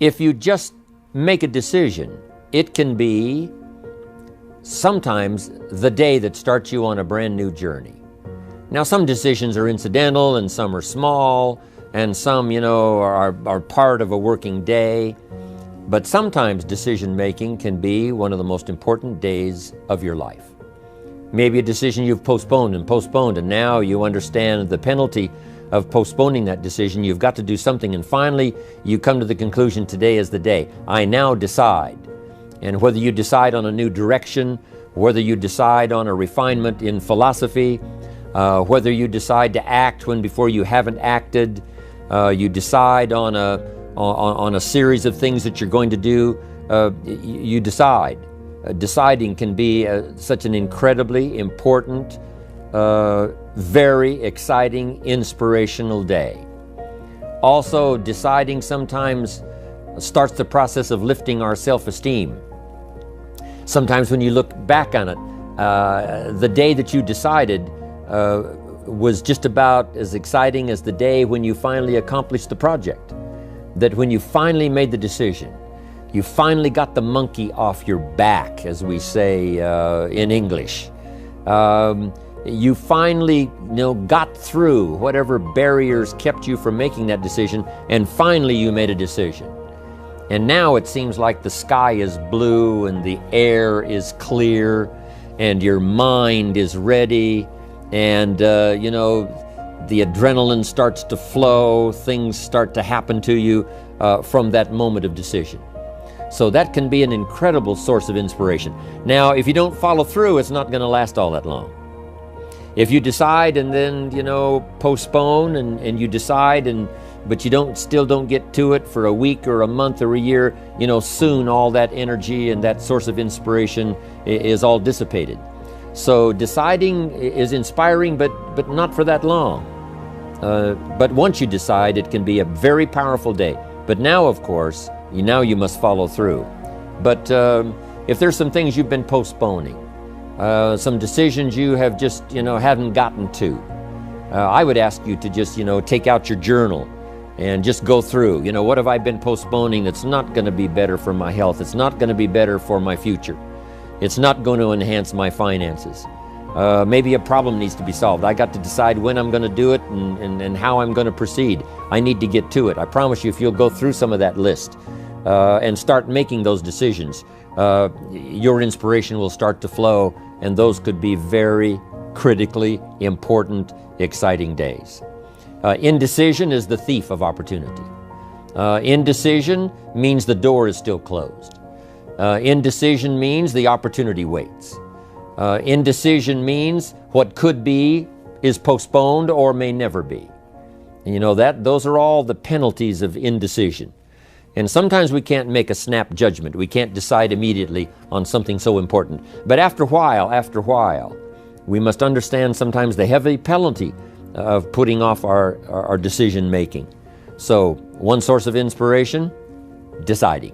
If you just make a decision, it can be sometimes the day that starts you on a brand new journey. Now, some decisions are incidental and some are small and some, are part of a working day. But sometimes decision making can be one of the most important days of your life. Maybe a decision you've postponed, and now you understand the penalty of postponing that decision. You've got to do something, and finally you come to the conclusion, today is the day. I now decide. And whether you decide on a new direction, whether you decide on a refinement in philosophy, whether you decide to act when before you haven't acted, you decide on a series of things that you're going to do, you decide. Deciding can be such an incredibly important, very exciting, inspirational day. Also, deciding sometimes starts the process of lifting our self-esteem. Sometimes when you look back on it, the day that you decided was just about as exciting as the day when you finally accomplished the project. That when you finally made the decision, you finally got the monkey off your back, as we say in English. You finally got through whatever barriers kept you from making that decision, and finally you made a decision. And now it seems like the sky is blue and the air is clear and your mind is ready, and the adrenaline starts to flow, things start to happen to you from that moment of decision. So that can be an incredible source of inspiration. Now, if you don't follow through, it's not going to last all that long. If you decide and then, postpone and you decide, but you still don't get to it for a week or a month or a year, soon all that energy and that source of inspiration is all dissipated. So deciding is inspiring, but not for that long. But once you decide, it can be a very powerful day. But now, of course, you must follow through. But if there's some things you've been postponing, some decisions you have just, haven't gotten to, I would ask you to just, take out your journal and just go through, what have I been postponing that's not going to be better for my health? It's not going to be better for my future. It's not going to enhance my finances. Maybe a problem needs to be solved. I got to decide when I'm going to do it and how I'm going to proceed. I need to get to it. I promise you, if you'll go through some of that list and start making those decisions, your inspiration will start to flow, and those could be very critically important, exciting days. Indecision is the thief of opportunity. Indecision means the door is still closed. Indecision means the opportunity waits. Indecision means what could be is postponed or may never be. And those are all the penalties of indecision. And sometimes we can't make a snap judgment. We can't decide immediately on something so important. But after a while, we must understand sometimes the heavy penalty of putting off our decision making. So, one source of inspiration, deciding.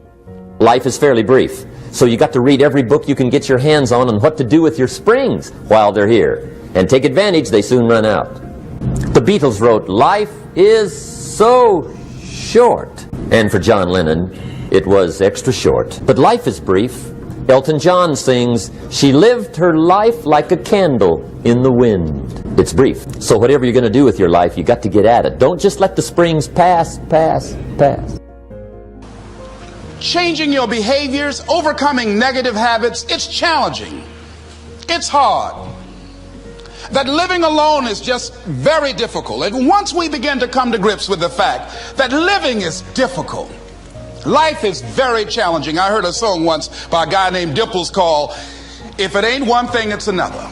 Life is fairly brief, so you got to read every book you can get your hands on what to do with your springs while they're here. And take advantage, they soon run out. The Beatles wrote, "Life is so short." And for John Lennon, it was extra short. But life is brief. Elton John sings, "She lived her life like a candle in the wind." It's brief. So whatever you're going to do with your life, you got to get at it. Don't just let the springs pass. Changing your behaviors, overcoming negative habits, it's challenging. It's hard. That living alone is just very difficult. And once we begin to come to grips with the fact that living is difficult, life is very challenging. I heard a song once by a guy named Dimples called, "If it ain't one thing, it's another."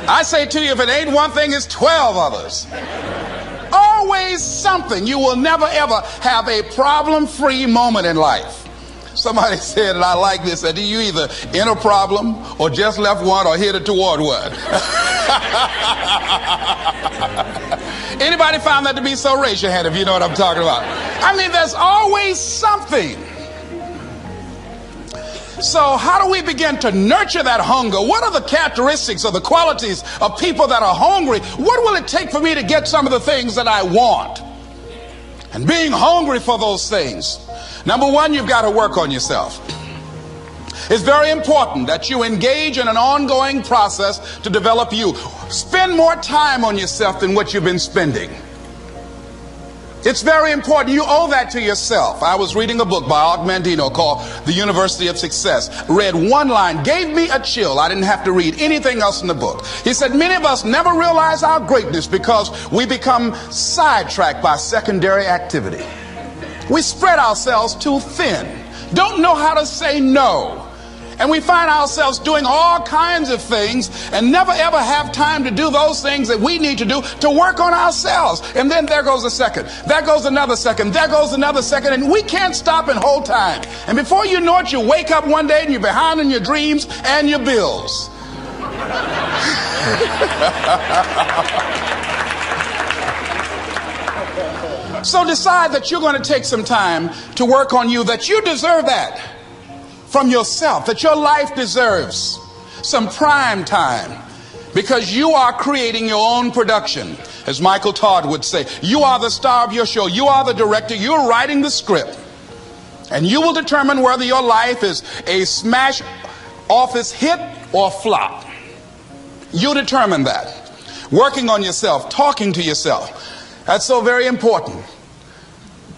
I say to you, if it ain't one thing, it's 12 others. Always something. You will never ever have a problem-free moment in life. Somebody said, and I like this, that you either in a problem or just left one or headed toward one. Anybody found that to be so? Raise your hand if you know what I'm talking about. I mean, there's always something. So how do we begin to nurture that hunger? What are the characteristics or the qualities of people that are hungry? What will it take for me to get some of the things that I want? and being hungry for those things. Number one, you've got to work on yourself. It's very important that you engage in an ongoing process to develop you. Spend more time on yourself than what you've been spending. It's very important. You owe that to yourself. I was reading a book by Og Mandino called The University of Success. Read one line, gave me a chill. I didn't have to read anything else in the book. He said, many of us never realize our greatness because we become sidetracked by secondary activity. We spread ourselves too thin, don't know how to say no. And we find ourselves doing all kinds of things and never ever have time to do those things that we need to do to work on ourselves. And then there goes a second, there goes another second, there goes another second, and we can't stop and hold time. And before you know it, you wake up one day and you're behind on your dreams and your bills. So decide that you're going to take some time to work on you, that you deserve that from yourself, that your life deserves some prime time, because you are creating your own production. As Michael Todd would say, you are the star of your show, you are the director, you're writing the script, and you will determine whether your life is a smash office hit or flop. You determine that. Working on yourself, talking to yourself, that's so very important.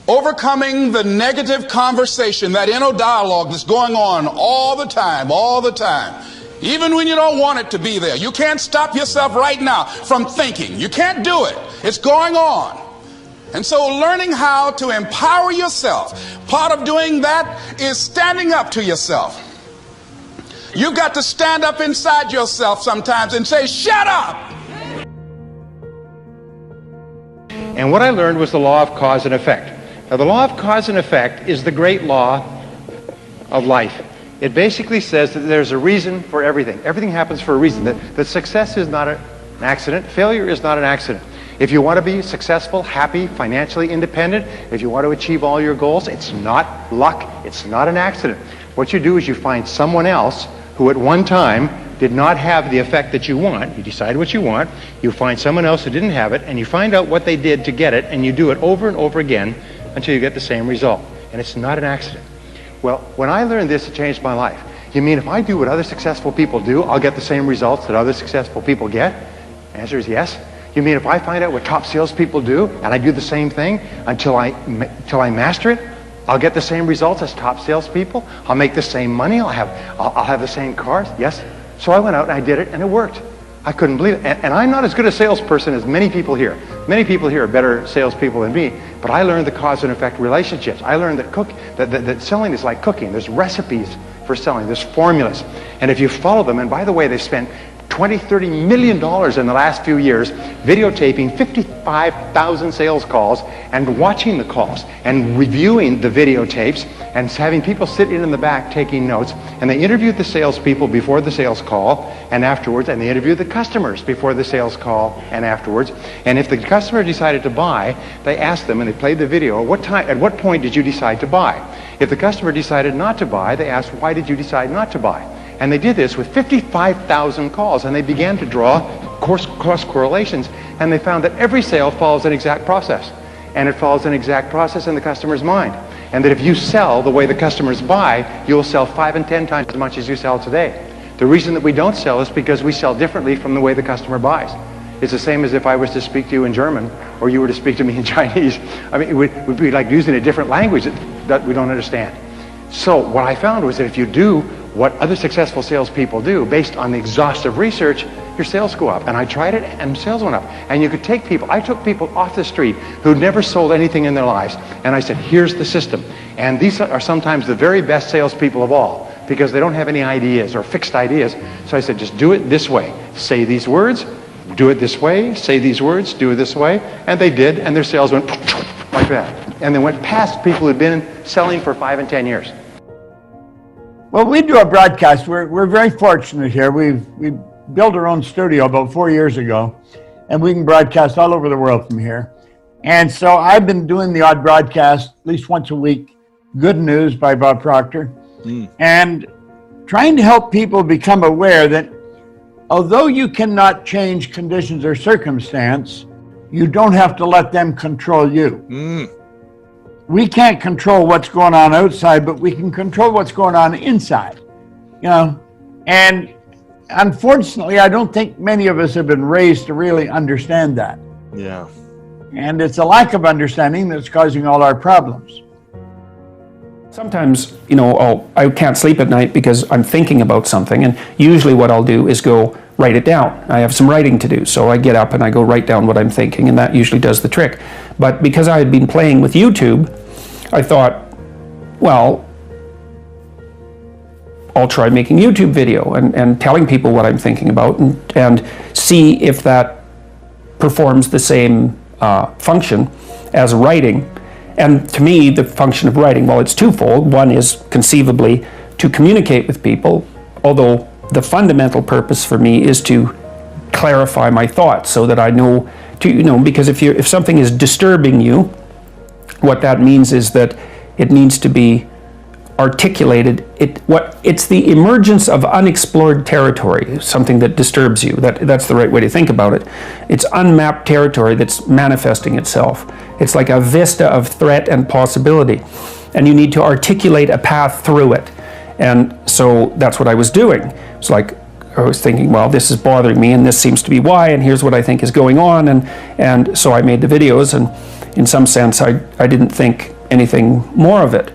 Overcoming the negative conversation, that inner dialogue that's going on all the time, even when you don't want it to be there. You can't stop yourself right now from thinking. You can't do it. It's going on. And so learning how to empower yourself, part of doing that is standing up to yourself. You've got to stand up inside yourself sometimes and say, shut up! And what I learned was the law of cause and effect. Now, the law of cause and effect is the great law of life. It basically says that there's a reason for everything. Everything happens for a reason. That success is not an accident. Failure is not an accident. If you want to be successful, happy, financially independent, if you want to achieve all your goals, it's not luck. It's not an accident. What you do is you find someone else who at one time did not have the effect that you want. You decide what you want, you find someone else who didn't have it, and you find out what they did to get it, and you do it over and over again until you get the same result. And it's not an accident. Well, when I learned this, it changed my life. You mean if I do what other successful people do, I'll get the same results that other successful people get? The answer is yes. You mean if I find out what top salespeople do, and I do the same thing until I master it, I'll get the same results as top salespeople? I'll make the same money? I'll have the same cars? Yes. So I went out and I did it, and it worked. I couldn't believe it. And I'm not as good a salesperson as many people here. Many people here are better salespeople than me, but I learned the cause and effect relationships. I learned that selling is like cooking. There's recipes for selling. There's formulas. And if you follow them, and by the way, they've spent $20-30 million in the last few years videotaping 55,000 sales calls and watching the calls and reviewing the videotapes and having people sit in the back taking notes. And they interviewed the salespeople before the sales call and afterwards, and they interviewed the customers before the sales call and afterwards. And if the customer decided to buy, they asked them, and they played the video, at what point did you decide to buy? If the customer decided not to buy, they asked, why did you decide not to buy? And they did this with 55,000 calls, and they began to draw cross correlations, and they found that every sale follows an exact process, and it follows an exact process in the customer's mind, and that if you sell the way the customers buy, you'll sell 5 and 10 times as much as you sell today. The reason that we don't sell is because we sell differently from the way the customer buys. It's the same as if I was to speak to you in German, or you were to speak to me in Chinese. I mean, it would be like using a different language that we don't understand. So what I found was that if you do what other successful salespeople do, based on the exhaustive research, your sales go up. And I tried it, and sales went up. And you could take people, I took people off the street who'd never sold anything in their lives, and I said, here's the system. And these are sometimes the very best salespeople of all, because they don't have any ideas or fixed ideas. So I said, just do it this way. Say these words, do it this way, say these words, do it this way. And they did, and their sales went like that. And they went past people who'd been selling for 5 and 10 years. Well, we do a broadcast. We're very fortunate here. We built our own studio about 4 years ago, and we can broadcast all over the world from here. And so I've been doing the odd broadcast at least once a week, Good News by Bob Proctor, and trying to help people become aware that although you cannot change conditions or circumstance, you don't have to let them control you. we can't control what's going on outside, but we can control what's going on inside, you know. And unfortunately, I don't think many of us have been raised to really understand that. Yeah. And it's a lack of understanding that's causing all our problems. Sometimes, you know, I can't sleep at night because I'm thinking about something, and usually what I'll do is go write it down. I have some writing to do, so I get up and I go write down what I'm thinking, and that usually does the trick. But because I had been playing with YouTube, I thought, well, I'll try making YouTube video and telling people what I'm thinking about, and see if that performs the same function as writing. And to me, the function of writing, well, it's twofold. One is conceivably to communicate with people, although the fundamental purpose for me is to clarify my thoughts so that I know to, you know, because if something is disturbing you, what that means is that it needs to be articulated. It's the emergence of unexplored territory, something that disturbs you. That's the right way to think about it. It's unmapped territory that's manifesting itself. It's like a vista of threat and possibility, and you need to articulate a path through it. And so that's what I was doing. It's like I was thinking, well, this is bothering me, and this seems to be why, and here's what I think is going on, and so I made the videos, and in some sense I didn't think anything more of it.